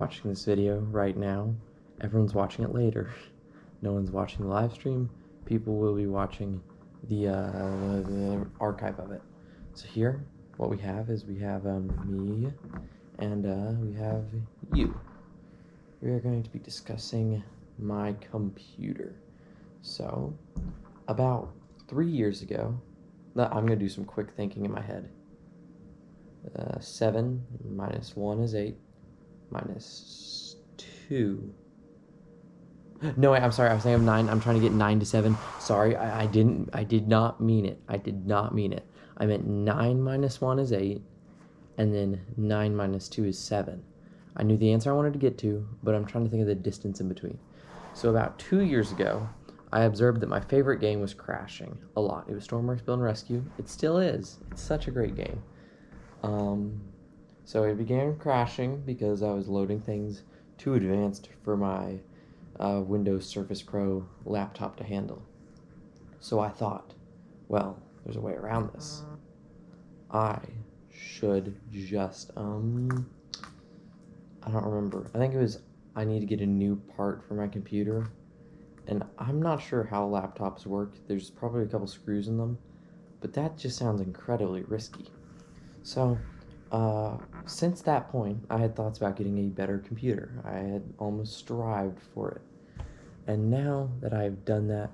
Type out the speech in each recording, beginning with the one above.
Watching this video right now. Everyone's watching it later. No one's watching the live stream. People will be watching the archive of it. So here, what we have is we have me and we have you. We are going to be discussing my computer. So, about 3 years ago, I'm going to do some quick thinking in my head. 7 minus 1 is 8. Minus 2. No, wait, I'm sorry. I was thinking of 9. I'm trying to get 9 to 7. Sorry, I did not mean it. I did not mean it. I meant 9 minus 1 is 8, and then 9 minus 2 is 7. I knew the answer I wanted to get to, but I'm trying to think of the distance in between. So about 2 years ago, I observed that my favorite game was crashing a lot. It was Stormworks Build and Rescue. It still is. It's such a great game. So it began crashing because I was loading things too advanced for my Windows Surface Pro laptop to handle. So I thought, well, there's a way around this. I should just, I don't remember. I think it was, I need to get a new part for my computer. And I'm not sure how laptops work. There's probably a couple screws in them. But that just sounds incredibly risky. So, since that point, I had thoughts about getting a better computer. I had almost strived for it. And now that I've done that,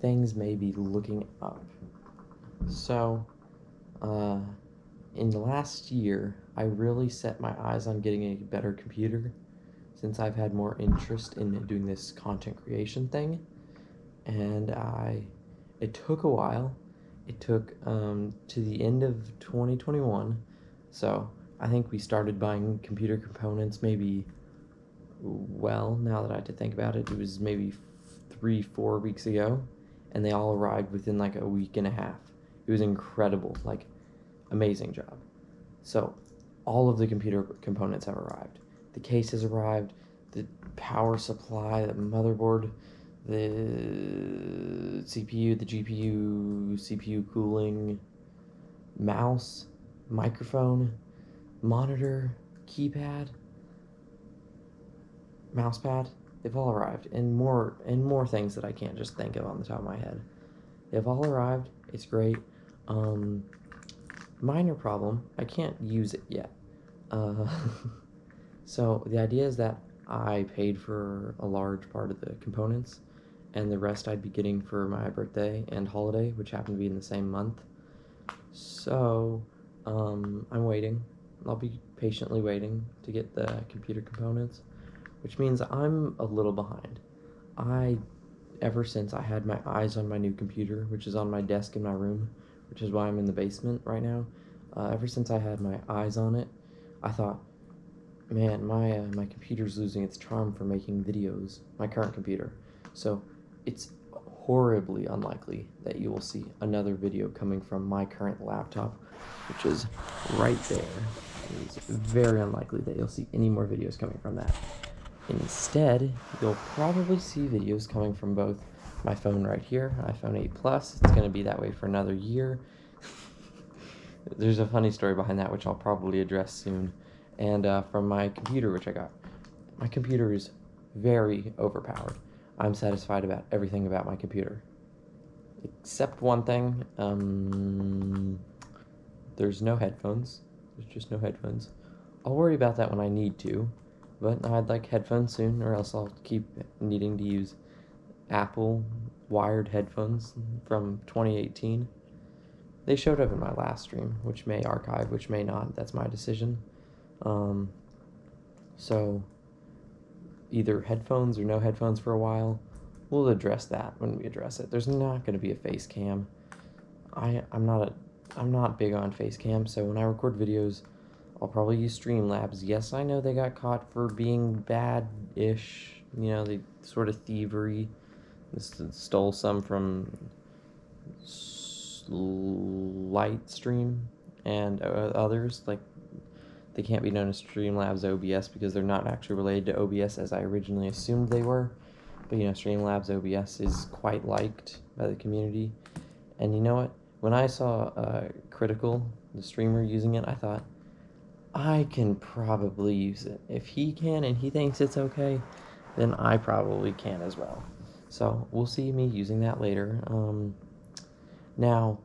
things may be looking up. So, in the last year, I really set my eyes on getting a better computer since I've had more interest in doing this content creation thing. And it took a while. It took to the end of 2021. So I think we started buying computer components maybe, well, now that I have to think about it, it was maybe 3-4 weeks ago, and they all arrived within like a week and a half. It was incredible, like amazing job. So all of the computer components have arrived. The case has arrived, the power supply, the motherboard, the CPU, the GPU, CPU cooling, mouse, microphone, monitor, keypad, mousepad. They've all arrived, and more things that I can't just think of on the top of my head. They've all arrived. It's great. Minor problem, I can't use it yet. So the idea is that I paid for a large part of the components, and the rest I'd be getting for my birthday and holiday, which happen to be in the same month. So, I'm waiting. I'll be patiently waiting to get the computer components, which means I'm a little behind. Ever since I had my eyes on my new computer, which is on my desk in my room, which is why I'm in the basement right now, ever since I had my eyes on it, I thought, man, my computer's losing its charm for making videos, my current computer. So it's horribly unlikely that you will see another video coming from my current laptop, which is right there. It is very unlikely that you'll see any more videos coming from that. Instead, you'll probably see videos coming from both my phone right here, iPhone 8 Plus. It's going to be that way for another year. There's a funny story behind that, which I'll probably address soon. And from my computer, which I got. My computer is very overpowered. I'm satisfied about everything about my computer. Except one thing, there's no headphones. There's just no headphones. I'll worry about that when I need to, but I'd like headphones soon, or else I'll keep needing to use Apple wired headphones from 2018. They showed up in my last stream, which may archive, which may not. That's my decision. So either headphones or no headphones for a while. We'll address that when we address it. There's not going to be a face cam. I'm not big on face cam, so when I record videos, I'll probably use Streamlabs. Yes, I know they got caught for being bad-ish. You know, they sort of thievery. Stole some from Livestream and others. Like, they can't be known as Streamlabs OBS because they're not actually related to OBS as I originally assumed they were. But, you know, Streamlabs OBS is quite liked by the community. And you know what? When I saw Critical, the streamer, using it, I thought, I can probably use it. If he can and he thinks it's okay, then I probably can as well. So we'll see me using that later. Now,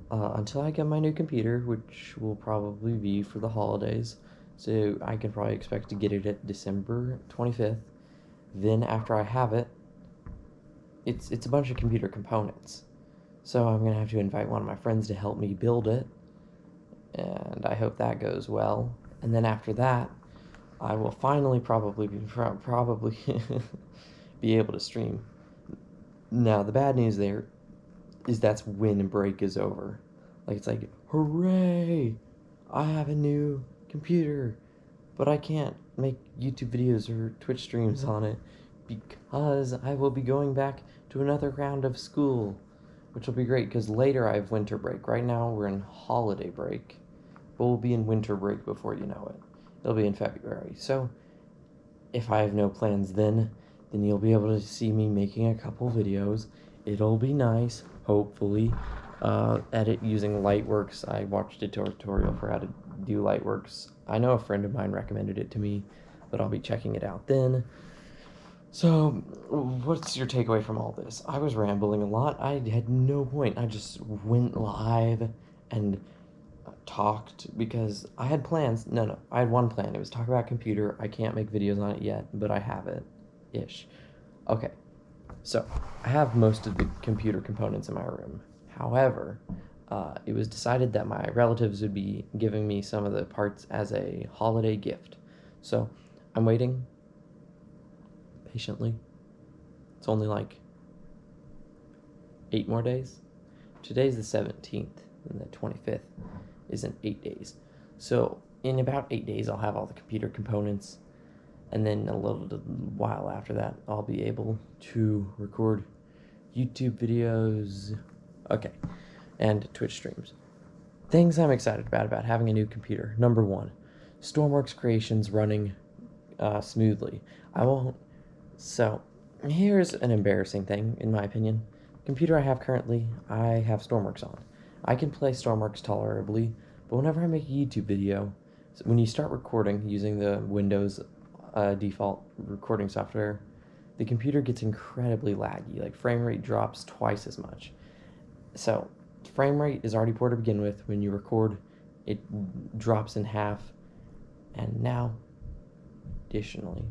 until I get my new computer, which will probably be for the holidays, so I can probably expect to get it at December 25th. Then after I have it, it's a bunch of computer components. So I'm going to have to invite one of my friends to help me build it, and I hope that goes well. And then after that, I will finally probably be able to stream. Now, the bad news there is that's when break is over. Like, it's like, hooray! I have a new computer, but I can't make YouTube videos or Twitch streams on it because I will be going back to another round of school, which will be great because later I have winter break. Right now we're in holiday break, but we'll be in winter break before you know it. It'll be in February. So if I have no plans then you'll be able to see me making a couple videos. It'll be nice, hopefully. Edit using Lightworks. I watched a tutorial for how to do Lightworks. I know a friend of mine recommended it to me, but I'll be checking it out then. So, what's your takeaway from all this? I was rambling a lot. I had no point. I just went live and talked because I had plans. No, I had one plan. It was talk about computer. I can't make videos on it yet, but I have it. Ish. Okay. So, I have most of the computer components in my room. However, it was decided that my relatives would be giving me some of the parts as a holiday gift. So, I'm waiting patiently. It's only like 8 more days. Today's the 17th, and the 25th is in 8 days. So, in about 8 days, I'll have all the computer components. And then a little while after that, I'll be able to record YouTube videos. Okay. And Twitch streams. Things I'm excited about having a new computer. Number 1, Stormworks Creations running smoothly. So, here's an embarrassing thing, in my opinion. The computer I have currently, I have Stormworks on. I can play Stormworks tolerably, but whenever I make a YouTube video, when you start recording using the Windows default recording software, the computer gets incredibly laggy. Like, frame rate drops twice as much. So, frame rate is already poor to begin with. When you record, it drops in half. And now, additionally,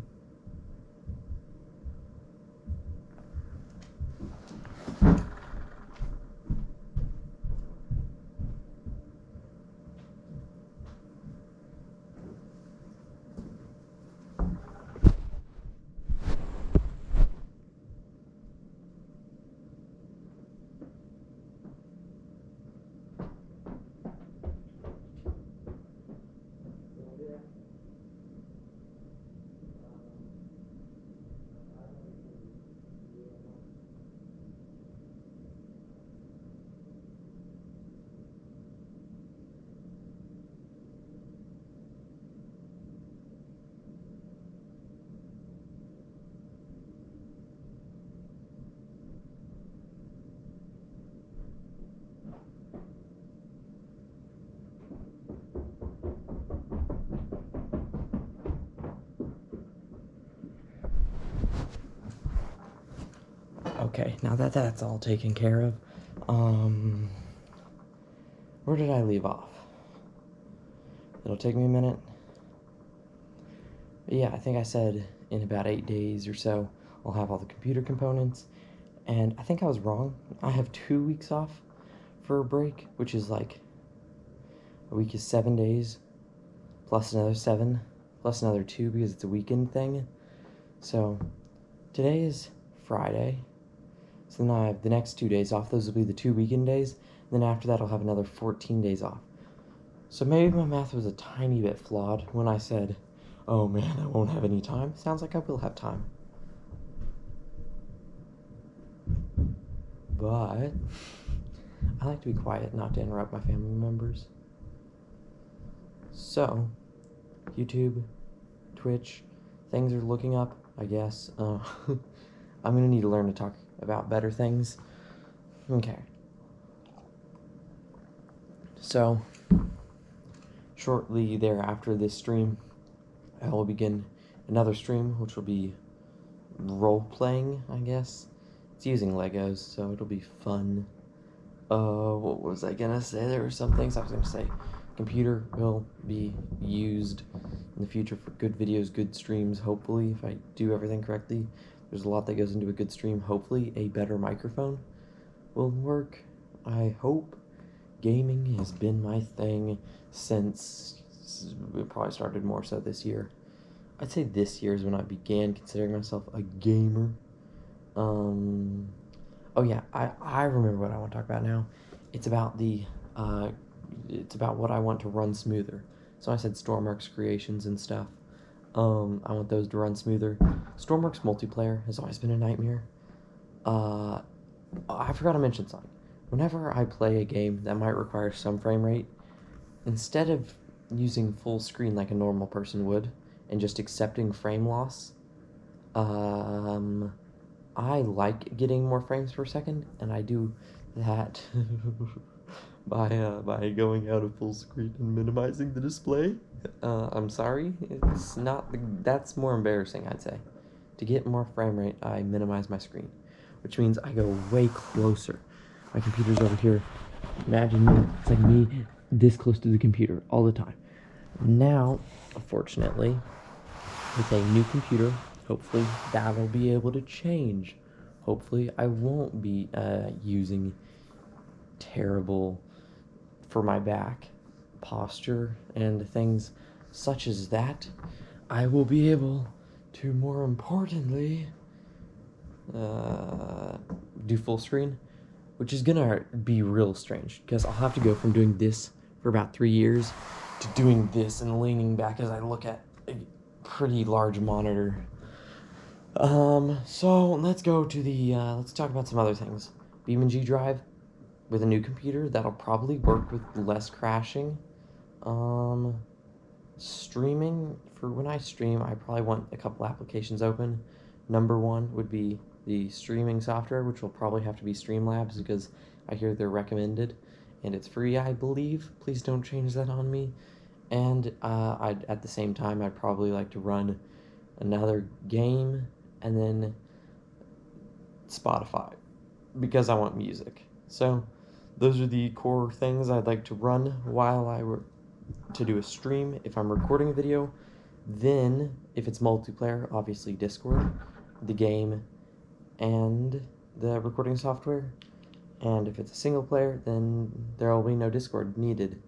okay, now that that's all taken care of, where did I leave off? It'll take me a minute. But yeah, I think I said in about 8 days or so, I'll have all the computer components, and I think I was wrong. I have 2 weeks off for a break, which is like, a week is 7 days, plus another 7, plus another 2 because it's a weekend thing. So, today is Friday. So then I have the next 2 days off. Those will be the 2 weekend days. And then after that, I'll have another 14 days off. So maybe my math was a tiny bit flawed when I said, oh man, I won't have any time. Sounds like I will have time. But I like to be quiet, not to interrupt my family members. So, YouTube, Twitch, things are looking up, I guess. I'm going to need to learn to talk about better things. Okay. So, shortly thereafter this stream, I will begin another stream, which will be role-playing, I guess. It's using Legos, so it'll be fun. What was I gonna say? There were some things I was gonna say. Computer will be used in the future for good videos, good streams, hopefully, if I do everything correctly. There's a lot that goes into a good stream. Hopefully, a better microphone will work. I hope. Gaming has been my thing since it probably started more so this year. I'd say this year is when I began considering myself a gamer. Oh yeah, I remember what I want to talk about now. It's about what I want to run smoother. So I said Stormworks creations and stuff. I want those to run smoother. Stormworks multiplayer has always been a nightmare. I forgot to mention something. Whenever I play a game that might require some frame rate, instead of using full screen like a normal person would and just accepting frame loss, I like getting more frames per second, and I do that by going out of full screen and minimizing the display. I'm sorry, it's not that's more embarrassing, I'd say. To get more frame rate, I minimize my screen, which means I go way closer. My computer's over here. Imagine me, it's like me this close to the computer all the time. Now, unfortunately, with a new computer, hopefully that'll be able to change. Hopefully I won't be using terrible for my back posture and things such as that. I will be able to, more importantly, do full screen, which is gonna be real strange because I'll have to go from doing this for about 3 years to doing this and leaning back as I look at a pretty large monitor. So let's go to let's talk about some other things. BeamNG drive with a new computer, that'll probably work with less crashing. Streaming, for when I stream, I probably want a couple applications open. Number one would be the streaming software, which will probably have to be Streamlabs because I hear they're recommended and it's free, I believe. Please don't change that on me. And at the same time, I'd probably like to run another game and then Spotify because I want music. So those are the core things I'd like to run while I were to do a stream. If I'm recording a video, then if it's multiplayer, obviously Discord, the game, and the recording software. And if it's a single player, then there will be no Discord needed.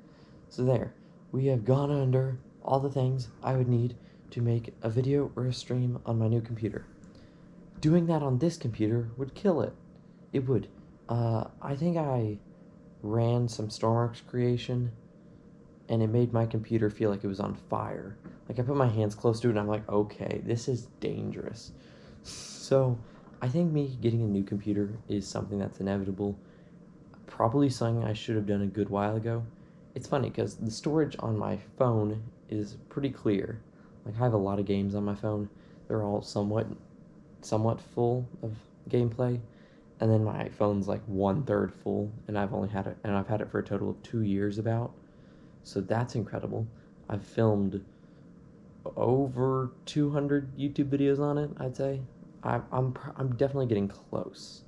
So there, we have gone under all the things I would need to make a video or a stream on my new computer. Doing that on this computer would kill it. It would. I think I ran some Stormworks creation, and it made my computer feel like it was on fire. Like, I put my hands close to it, and I'm like, okay, this is dangerous. So, I think me getting a new computer is something that's inevitable. Probably something I should have done a good while ago. It's funny, because the storage on my phone is pretty clear. Like, I have a lot of games on my phone. They're all somewhat full of gameplay. And then my phone's like 1/3 full, and I've had it for a total of 2 years about. So that's incredible. I've filmed over 200 YouTube videos on it, I'd say. I'm definitely getting close.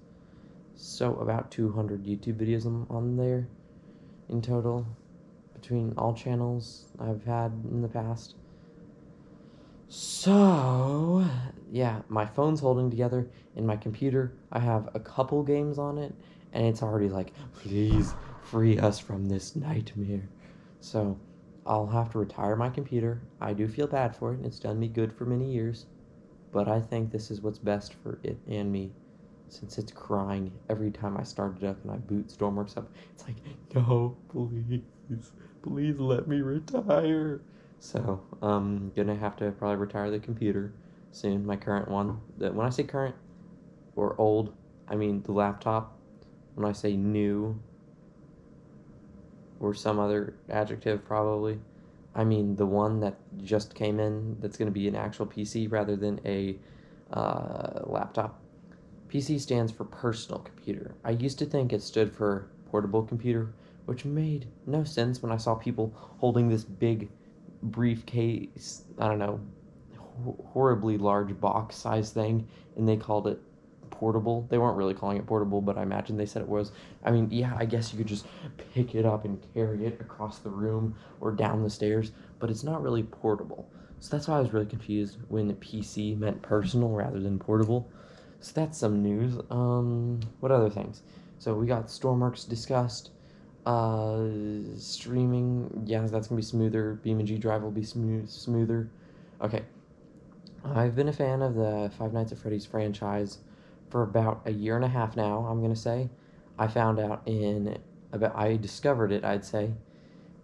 So about 200 YouTube videos on there in total between all channels I've had in the past. So, yeah, my phone's holding together. In my computer, I have a couple games on it, and it's already like, please free us from this nightmare. So, I'll have to retire my computer. I do feel bad for it, and it's done me good for many years. But I think this is what's best for it and me, since it's crying every time I start it up and I boot Stormworks up. It's like, no, please let me retire. So, I'm gonna have to probably retire the computer soon, my current one. When I say current or old, I mean the laptop. When I say new or some other adjective probably, I mean the one that just came in that's gonna be an actual PC rather than a laptop. PC stands for personal computer. I used to think it stood for portable computer, which made no sense when I saw people holding this big briefcase, I don't know, horribly large box size thing, and they called it portable. They weren't really calling it portable, but I imagine they said it was. I mean, yeah, I guess you could just pick it up and carry it across the room or down the stairs, but it's not really portable. So that's why I was really confused when PC meant personal rather than portable. So that's some news. What other things? So we got Stormworks discussed. Streaming, yeah, that's gonna be smoother. BeamNG Drive will be smoother. Okay, I've been a fan of the Five Nights at Freddy's franchise for about a year and a half now, I'm gonna say. I found out I discovered it, I'd say,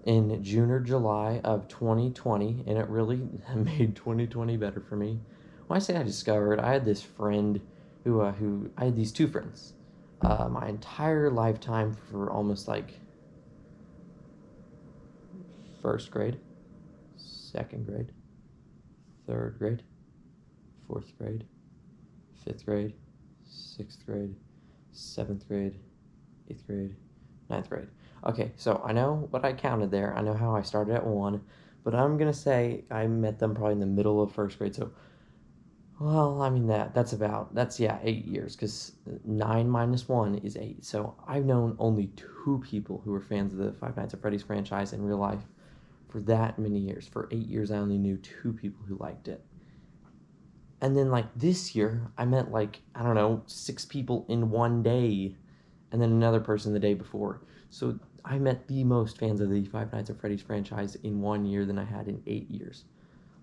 in June or July of 2020, and it really made 2020 better for me. When I say I discovered, I had this friend who I had these two friends. My entire lifetime for almost like first grade, second grade, third grade, fourth grade, fifth grade, sixth grade, seventh grade, eighth grade, ninth grade. Okay, so I know what I counted there. I know how I started at 1, but I'm gonna say I met them probably in the middle of first grade. So, well, I mean that's 8 years, because 9 minus 1 is 8. So I've known only 2 people who were fans of the Five Nights at Freddy's franchise in real life for that many years. For 8 years, I only knew 2 people who liked it. And then, like, this year, I met, like, I don't know, 6 people in one day, and then another person the day before. So I met the most fans of the Five Nights at Freddy's franchise in 1 year than I had in 8 years.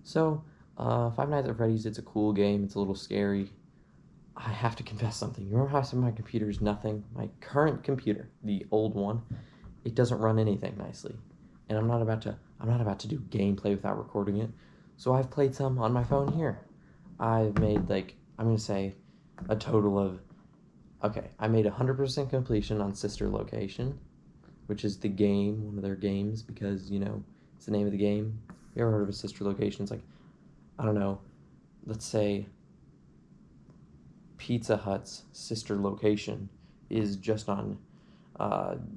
So, Five Nights at Freddy's, it's a cool game. It's a little scary. I have to confess something. You remember how some of my computer is nothing? My current computer, the old one, it doesn't run anything nicely. And I'm not about to do gameplay without recording it. So I've played some on my phone here. I've made, like, I'm going to say a total of, okay, I made 100% completion on Sister Location, which is the game, one of their games, because, you know, it's the name of the game. You ever heard of a Sister Location? It's like, I don't know, let's say Pizza Hut's Sister Location is just on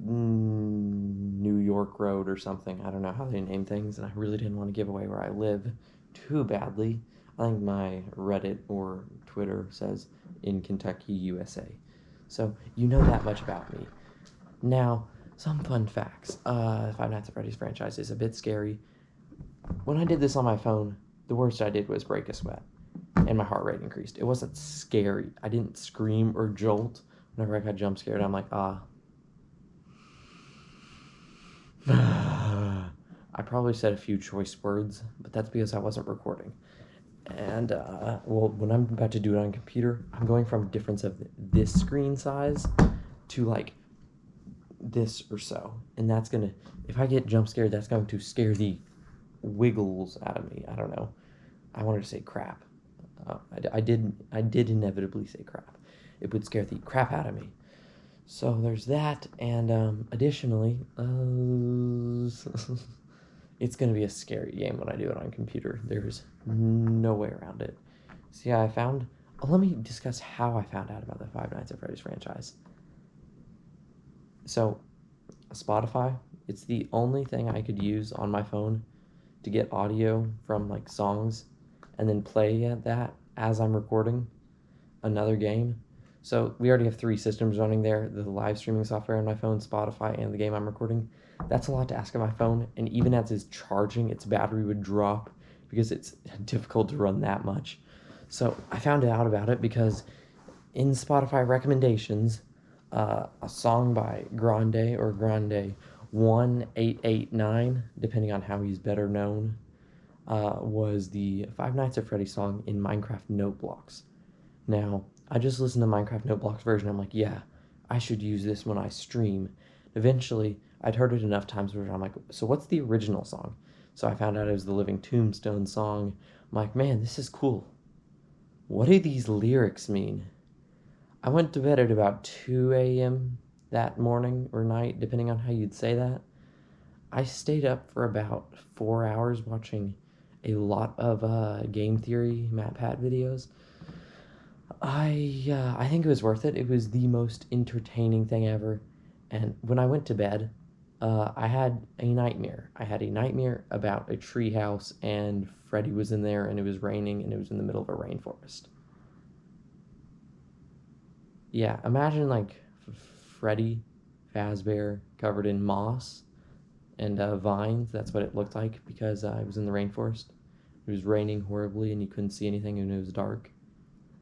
New York Road or something. I don't know how they name things, and I really didn't want to give away where I live too badly. I think my Reddit or Twitter says in Kentucky, USA. So you know that much about me. Now, some fun facts. Five Nights at Freddy's franchise is a bit scary. When I did this on my phone, the worst I did was break a sweat, and my heart rate increased. It wasn't scary. I didn't scream or jolt whenever I got jump scared. I'm like, I probably said a few choice words, but that's because I wasn't recording. And, well, when I'm about to do it on computer, I'm going from a difference of this screen size to, like, this or so. And that's gonna, if I get jump scared, that's going to scare the wiggles out of me. I don't know. I wanted to say crap. I did inevitably say crap. It would scare the crap out of me. So there's that, and additionally, it's going to be a scary game when I do it on computer. There's no way around it. See, let me discuss how I found out about the Five Nights at Freddy's franchise. So, Spotify, it's the only thing I could use on my phone to get audio from, like, songs and then play that as I'm recording another game. So we already have 3 systems running there, the live streaming software on my phone, Spotify, and the game I'm recording. That's a lot to ask on my phone, and even as it's charging, its battery would drop because it's difficult to run that much. So I found out about it because in Spotify recommendations, a song by Grande 1889, depending on how he's better known, was the Five Nights at Freddy song in Minecraft Note Blocks. Now, I just listened to Minecraft Note Blocks version. I'm like, yeah, I should use this when I stream. Eventually, I'd heard it enough times where I'm like, so what's the original song? So I found out it was the Living Tombstone song. I'm like, man, this is cool. What do these lyrics mean? I went to bed at about 2 a.m. that morning or night, depending on how you'd say that. I stayed up for about 4 hours watching a lot of game theory MatPat videos. I think it was worth it. It was the most entertaining thing ever. And when I went to bed, I had a nightmare. I had a nightmare about a tree house, and Freddy was in there, and it was raining, and it was in the middle of a rainforest. Yeah, imagine like Freddy Fazbear covered in moss and vines. That's what it looked like because I was in the rainforest. It was raining horribly, and you couldn't see anything, and it was dark.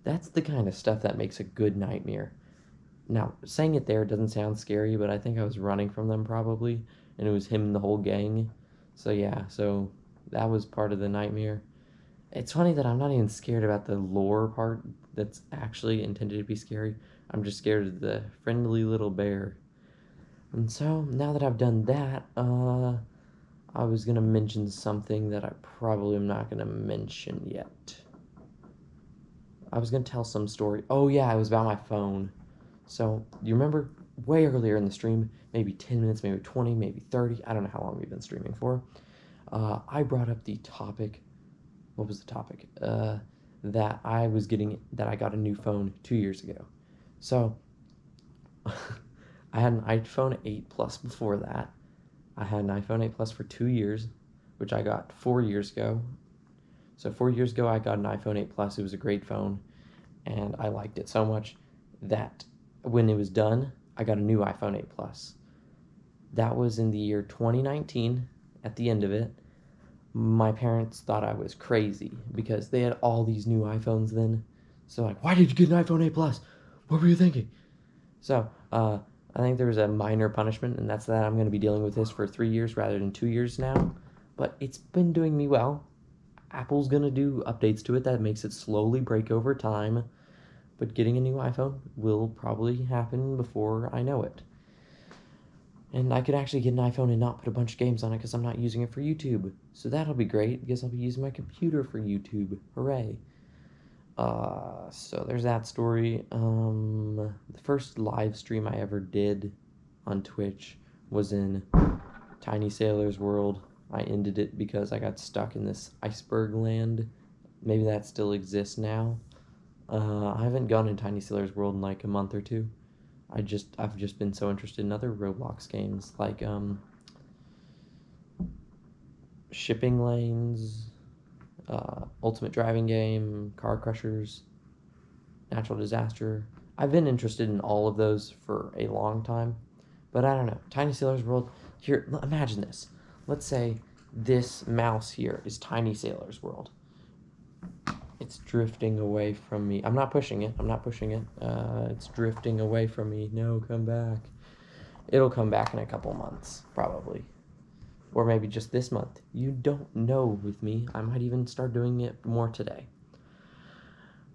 That's the kind of stuff that makes a good nightmare. Now, saying it there doesn't sound scary, but I think I was running from them probably, and it was him and the whole gang. So yeah, so that was part of the nightmare. It's funny that I'm not even scared about the lore part that's actually intended to be scary. I'm just scared of the friendly little bear. And so, now that I've done that, I was gonna mention something that I probably am not gonna mention yet. I was gonna tell some story. Oh yeah, it was about my phone. So, you remember way earlier in the stream, maybe 10 minutes, maybe 20, maybe 30, I don't know how long we've been streaming for. I brought up the topic. What was the topic? That I got a new phone 2 years ago. So, I had an iPhone 8 Plus before that. I had an iPhone 8 Plus for 2 years, which I got 4 years ago. So 4 years ago, I got an iPhone 8 Plus. It was a great phone, and I liked it so much that when it was done, I got a new iPhone 8 Plus. That was in the year 2019, at the end of it. My parents thought I was crazy because they had all these new iPhones then. So like, why did you get an iPhone 8 Plus? What were you thinking? So, I think there was a minor punishment, and that's that I'm going to be dealing with this for 3 years rather than 2 years now. But it's been doing me well. Apple's going to do updates to it that makes it slowly break over time. But getting a new iPhone will probably happen before I know it. And I could actually get an iPhone and not put a bunch of games on it because I'm not using it for YouTube. So that'll be great because I'll be using my computer for YouTube. Hooray. So there's that story. The first live stream I ever did on Twitch was in Tiny Sailor's World. I ended it because I got stuck in this iceberg land. Maybe that still exists now. I haven't gone in Tiny Sailor's World in like a month or two. I've just been so interested in other Roblox games like Shipping Lanes, Ultimate Driving Game, Car Crushers, Natural Disaster. I've been interested in all of those for a long time, but I don't know. Tiny Sailor's World. Here, imagine this. Let's say this mouse here is Tiny Sailor's World. It's drifting away from me. I'm not pushing it. It's drifting away from me. No, come back. It'll come back in a couple months, probably. Or maybe just this month. You don't know with me. I might even start doing it more today.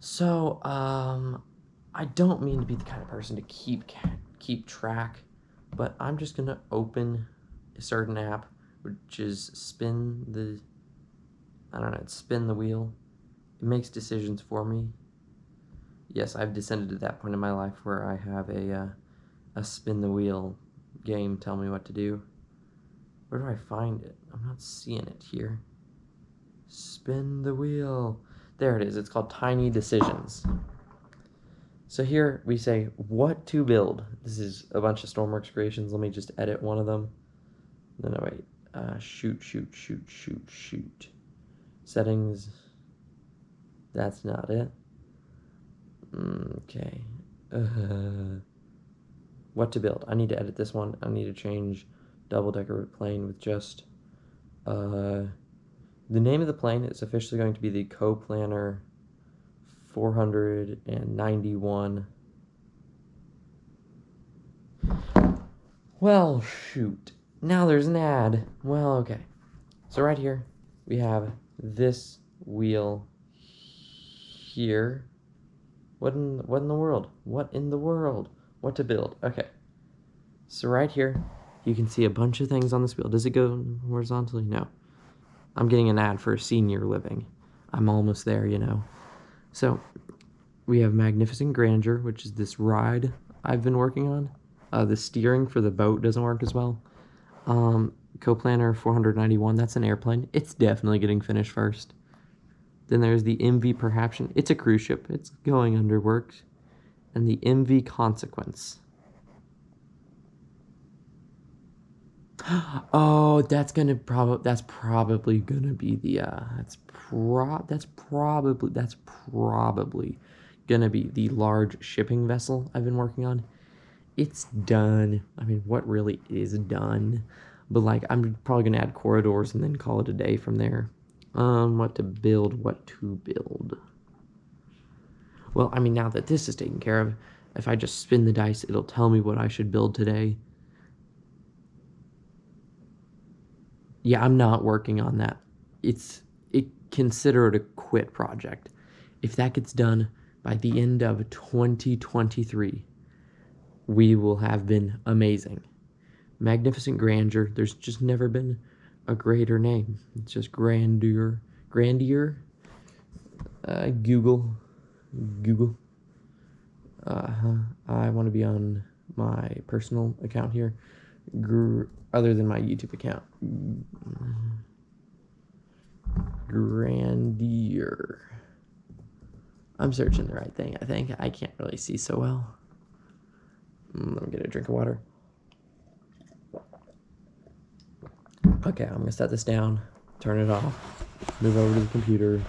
So, I don't mean to be the kind of person to keep track, but I'm just going to open a certain app, which is spin the wheel. It makes decisions for me. Yes, I've descended to that point in my life where I have a spin the wheel game tell me what to do. Where do I find it? I'm not seeing it here. Spin the wheel. There it is. It's called Tiny Decisions. So here we say what to build. This is a bunch of Stormworks creations. Let me just edit one of them. No, wait. Shoot. Settings. That's not it. Okay. What to build? I need to edit this one. I need to change double-decker plane with just... the name of the plane is officially going to be the Co-Planner 491. Well, shoot. Now there's an ad. Well, okay. So right here, we have this wheel here. What in the world? What in the world? What to build? Okay. So right here, you can see a bunch of things on this wheel. Does it go horizontally? No. I'm getting an ad for senior living. I'm almost there, you know. So we have Magnificent Grandeur, which is this ride I've been working on. The steering for the boat doesn't work as well. Co-Planner 491, that's an airplane. It's definitely getting finished first. Then there's the MV Perhaption. It's a cruise ship. It's going under works. And the MV Consequence. Oh, that's probably gonna be the that's probably gonna be the large shipping vessel I've been working on. It's done. I mean, what really is done? But like, I'm probably gonna add corridors and then call it a day from there. What to build? Well, I mean, now that this is taken care of, if I just spin the dice, it'll tell me what I should build today. Yeah, I'm not working on that. Consider it a quit project. If that gets done by the end of 2023, we will have been amazing. Magnificent grandeur. There's just never been a greater name. It's just grandeur. Google. I want to be on my personal account here, other than my YouTube account. Grandeur. I'm searching the right thing, I think. I can't really see so well. Let me get a drink of water. Okay, I'm gonna set this down, turn it off, move over to the computer,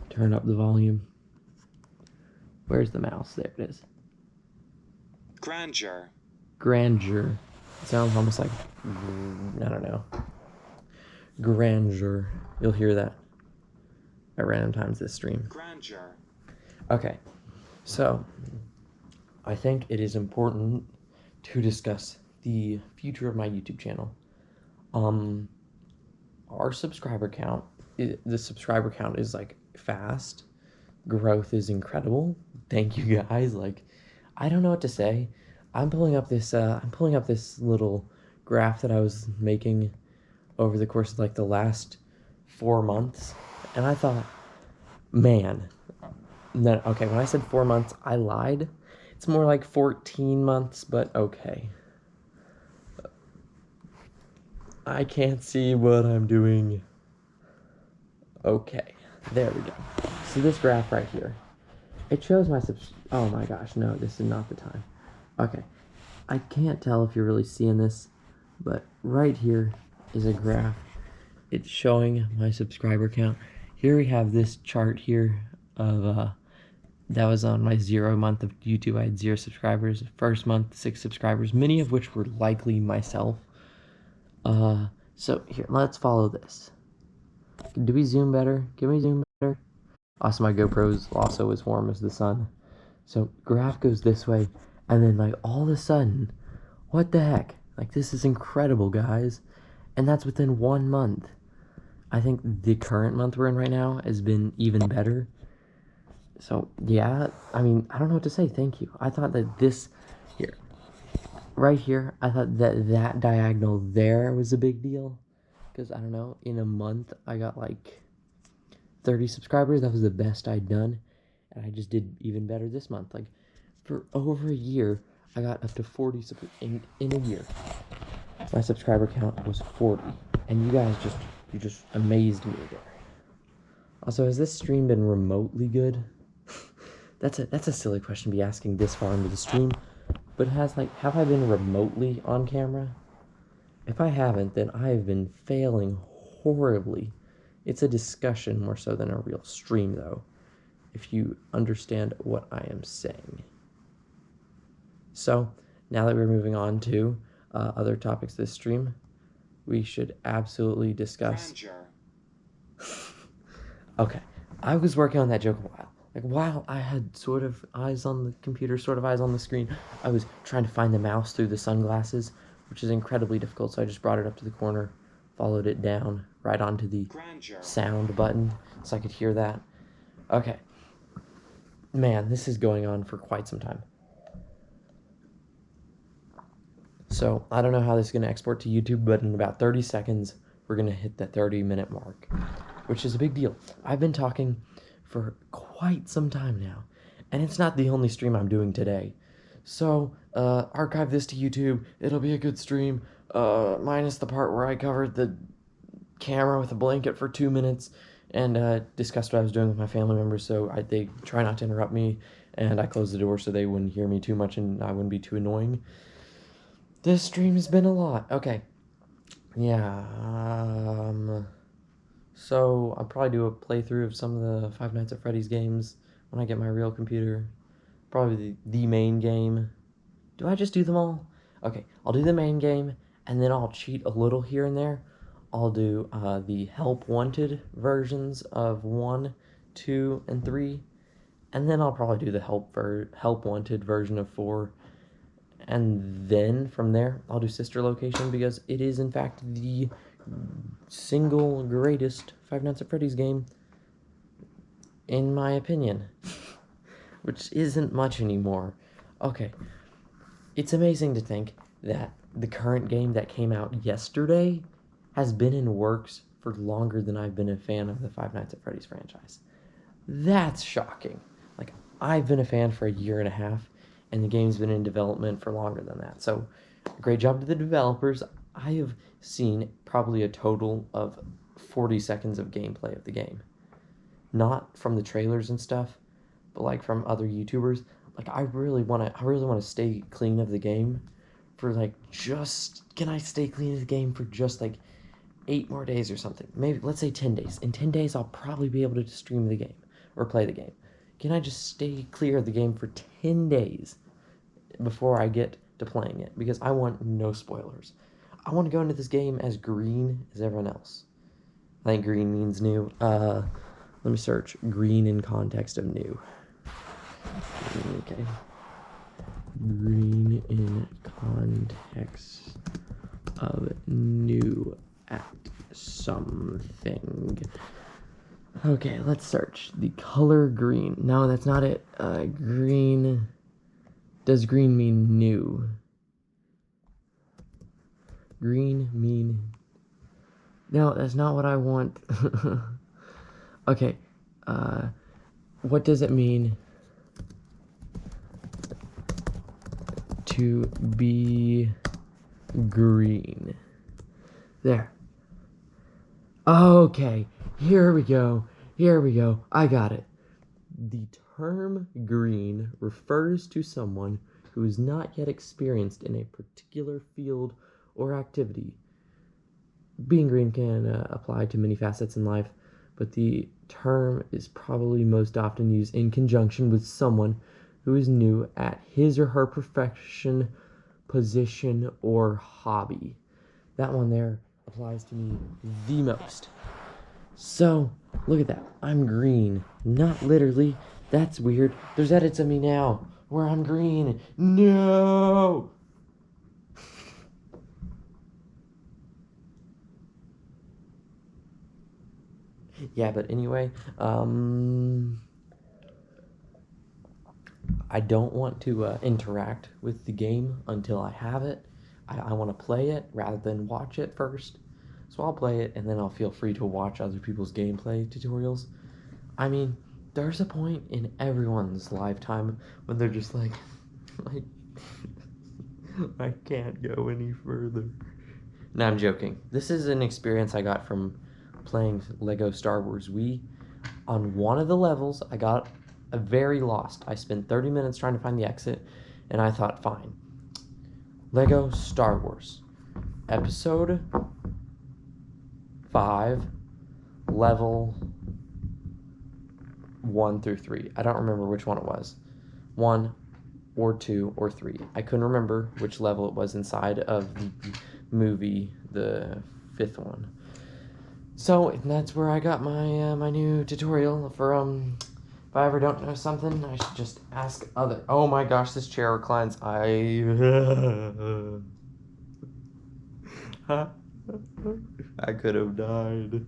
turn up the volume. Where's the mouse? There it is. Grandeur. It sounds almost like, I don't know. Grandeur. You'll hear that at random times this stream. Grandeur. Okay, so I think it is important to discuss the future of my YouTube channel. Our subscriber count, the subscriber count is like fast. Growth is incredible. Thank you guys. Like, I don't know what to say. I'm pulling up this little graph that I was making over the course of like the last 4 months, and I thought, man, no, okay, when I said 4 months, I lied. It's more like 14 months, but okay. I can't see what I'm doing. Okay, there we go. So this graph right here, it shows my oh my gosh, no, this is not the time. Okay, I can't tell if you're really seeing this, but right here is a graph. It's showing my subscriber count. Here we have this chart here of that was on my 0 month of YouTube. I had 0 subscribers. First month, 6 subscribers, many of which were likely myself. So here, let's follow this. Do we zoom better? Can we zoom better? Also, my GoPro's also as warm as the sun. So graph goes this way, and then like all of a sudden, what the heck? Like, this is incredible, guys. And that's within 1 month. I think the current month we're in right now has been even better. So yeah, I mean, I don't know what to say. Thank you. I thought that this here, right here, I thought that diagonal there was a big deal, because I don't know, in a month I got like 30 subscribers. That was the best I'd done, and I just did even better this month. Like, for over a year, I got up to 40 in a year. My subscriber count was 40, and you guys just amazed me there. Also, has this stream been remotely good? That's a silly question to be asking this far into the stream, but have I been remotely on camera? If I haven't, then I have been failing horribly. It's a discussion more so than a real stream, though, if you understand what I am saying. So, now that we're moving on to other topics this stream, we should absolutely discuss... Okay, I was working on that joke a while. Like, while I had sort of eyes on the computer, sort of eyes on the screen, I was trying to find the mouse through the sunglasses, which is incredibly difficult, so I just brought it up to the corner, followed it down, right onto the sound button, so I could hear that. Okay. Man, this is going on for quite some time. So, I don't know how this is going to export to YouTube, but in about 30 seconds, we're going to hit the 30-minute mark, which is a big deal. I've been talking for quite some time now, and it's not the only stream I'm doing today. So, archive this to YouTube. It'll be a good stream, minus the part where I covered the camera with a blanket for 2 minutes and discussed what I was doing with my family members, so they try not to interrupt me, and I closed the door so they wouldn't hear me too much and I wouldn't be too annoying. This stream's been a lot. Okay. Yeah. So I'll probably do a playthrough of some of the Five Nights at Freddy's games when I get my real computer. Probably the main game. Do I just do them all? Okay, I'll do the main game, and then I'll cheat a little here and there. I'll do the Help Wanted versions of 1, 2, and 3, and then I'll probably do the Help Wanted version of 4, and then from there I'll do Sister Location because it is in fact the single greatest Five Nights at Freddy's game, in my opinion, which isn't much anymore. Okay, it's amazing to think that the current game that came out yesterday has been in works for longer than I've been a fan of the Five Nights at Freddy's franchise. That's shocking. Like, I've been a fan for a year and a half, and the game's been in development for longer than that. So, great job to the developers. I have seen probably a total of 40 seconds of gameplay of the game. Not from the trailers and stuff, but like from other YouTubers. Like, I really want to stay clean of the game for like can I stay clean of the game for just like 8 more days or something? Maybe, let's say 10 days. In 10 days, I'll probably be able to stream the game or play the game. Can I just stay clear of the game for 10 days before I get to playing it? Because I want no spoilers. I want to go into this game as green as everyone else. I think green means new. Let me search green in context of new. Okay. Green in context of new at something. Okay, let's search. The color green. No, that's not it. Green. Does green mean new? Green mean... No, that's not what I want. Okay. What does it mean to be green? There. Okay. Here we go. I got it. The term green refers to someone who is not yet experienced in a particular field or activity. Being green can apply to many facets in life, but the term is probably most often used in conjunction with someone who is new at his or her profession, position, or hobby. That one there applies to me the most. So, look at that. I'm green. Not literally. That's weird. There's edits of me now where I'm green. No! Yeah, but anyway, I don't want to interact with the game until I have it. I want to play it rather than watch it first. So I'll play it, and then I'll feel free to watch other people's gameplay tutorials. I mean, there's a point in everyone's lifetime when they're just like I can't go any further. No, I'm joking. This is an experience I got from playing Lego Star Wars Wii. On one of the levels, I got very lost. I spent 30 minutes trying to find the exit, and I thought, fine. Lego Star Wars. Episode 5, level 1 through 3. I don't remember which one it was. 1 or 2 or 3. I couldn't remember which level it was inside of the movie, the 5th one. So that's where I got my my new tutorial for if I ever don't know something, I should just ask other. Oh my gosh, this chair reclines. I could have died.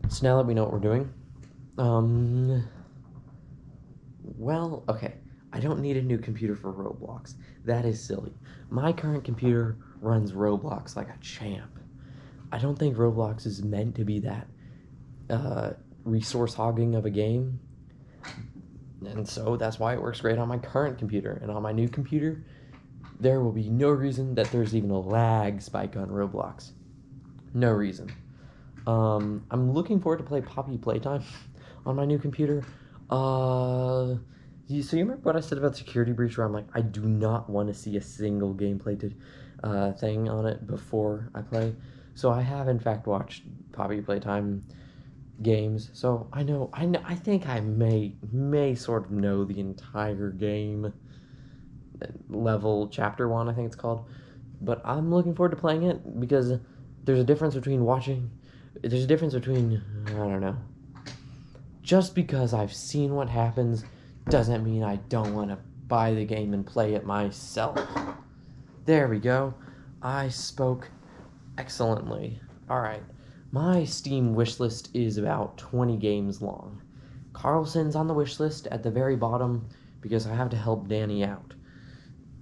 So now that we know what we're doing, well, okay. I don't need a new computer for Roblox. That is silly. My current computer runs Roblox like a champ. I don't think Roblox is meant to be that resource hogging of a game. And so that's why it works great on my current computer. And on my new computer, there will be no reason that there's even a lag spike on Roblox. No reason. I'm looking forward to play Poppy Playtime on my new computer. So you remember what I said about Security Breach, where I'm like, I do not want to see a single gameplay thing on it before I play. So I have in fact watched Poppy Playtime games, so I think I may sort of know the entire game level, chapter 1 I think it's called, but I'm looking forward to playing it because there's a difference between I don't know, just because I've seen what happens doesn't mean I don't want to buy the game and play it myself. There we go, I spoke excellently. Alright, my Steam wishlist is about 20 games long. Carlson's on the wishlist at the very bottom because I have to help Danny out.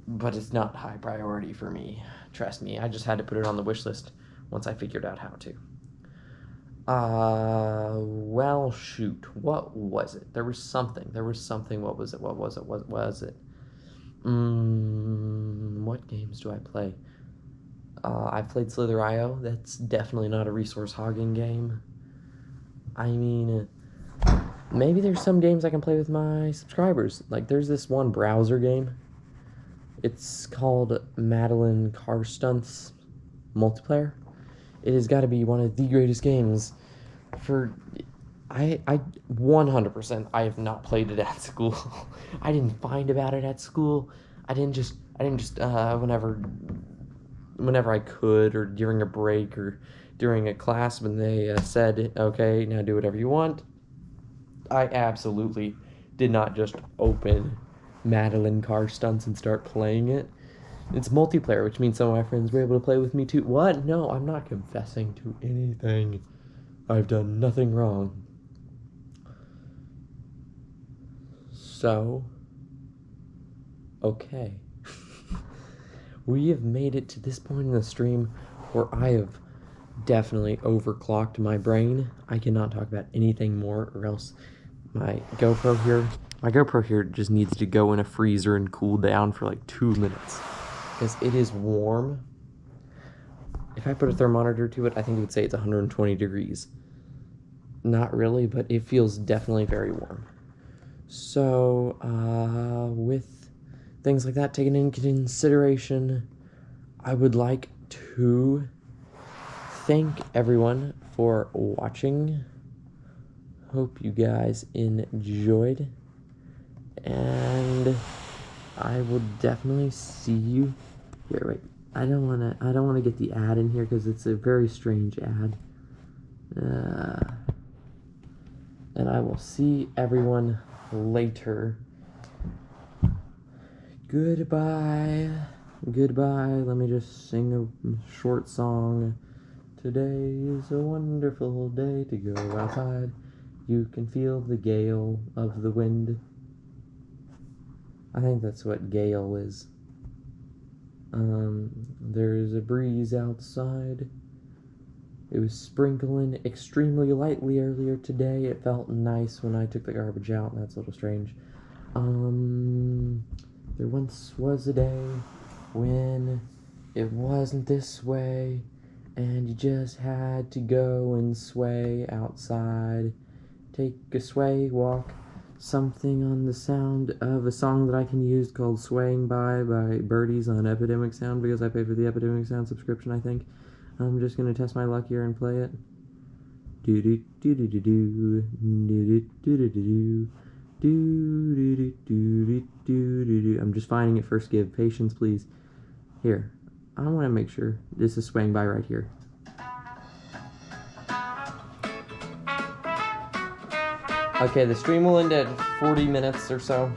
But it's not high priority for me. Trust me, I just had to put it on the wishlist once I figured out how to. Well, shoot. What was it? There was something. What was it? What games do I play? I've played Slither.io. That's definitely not a resource hogging game. I mean, maybe there's some games I can play with my subscribers. Like, there's this one browser game. It's called Madeline Car Stunts Multiplayer. It has got to be one of the greatest games for... I 100%, I have not played it at school. I didn't find about it at school. I didn't just whenever I could, or during a break, or during a class when they said, okay, now do whatever you want, I absolutely did not just open Madeline Car Stunts and start playing it. It's multiplayer, which means some of my friends were able to play with me too. What? No, I'm not confessing to anything. I've done nothing wrong. So, okay. We have made it to this point in the stream where I have definitely overclocked my brain. I cannot talk about anything more, or else my GoPro here just needs to go in a freezer and cool down for like 2 minutes, because it is warm. If I put a thermometer to it, I think it would say it's 120 degrees. Not really, but it feels definitely very warm. So, with things like that taken into consideration, I would like to thank everyone for watching. Hope you guys enjoyed, and I will definitely see you here. Wait, I don't wanna get the ad in here because it's a very strange ad. And I will see everyone later. Goodbye. Let me just sing a short song. Today is a wonderful day to go outside. You can feel the gale of the wind. I think that's what gale is. There's a breeze outside. It was sprinkling extremely lightly earlier today. It felt nice when I took the garbage out, and that's a little strange. There once was a day when it wasn't this way, and you just had to go and sway outside. Take a sway walk, something on the sound of a song that I can use called Swaying by Birdies on EpidemicSound, because I pay for the EpidemicSound subscription, I think. I'm just gonna test my luck here and play it. Do do do do do do do do do do. I'm just finding it first. Give patience, please. Here, I want to make sure this is swaying by right here. Okay, the stream will end at 40 minutes or so.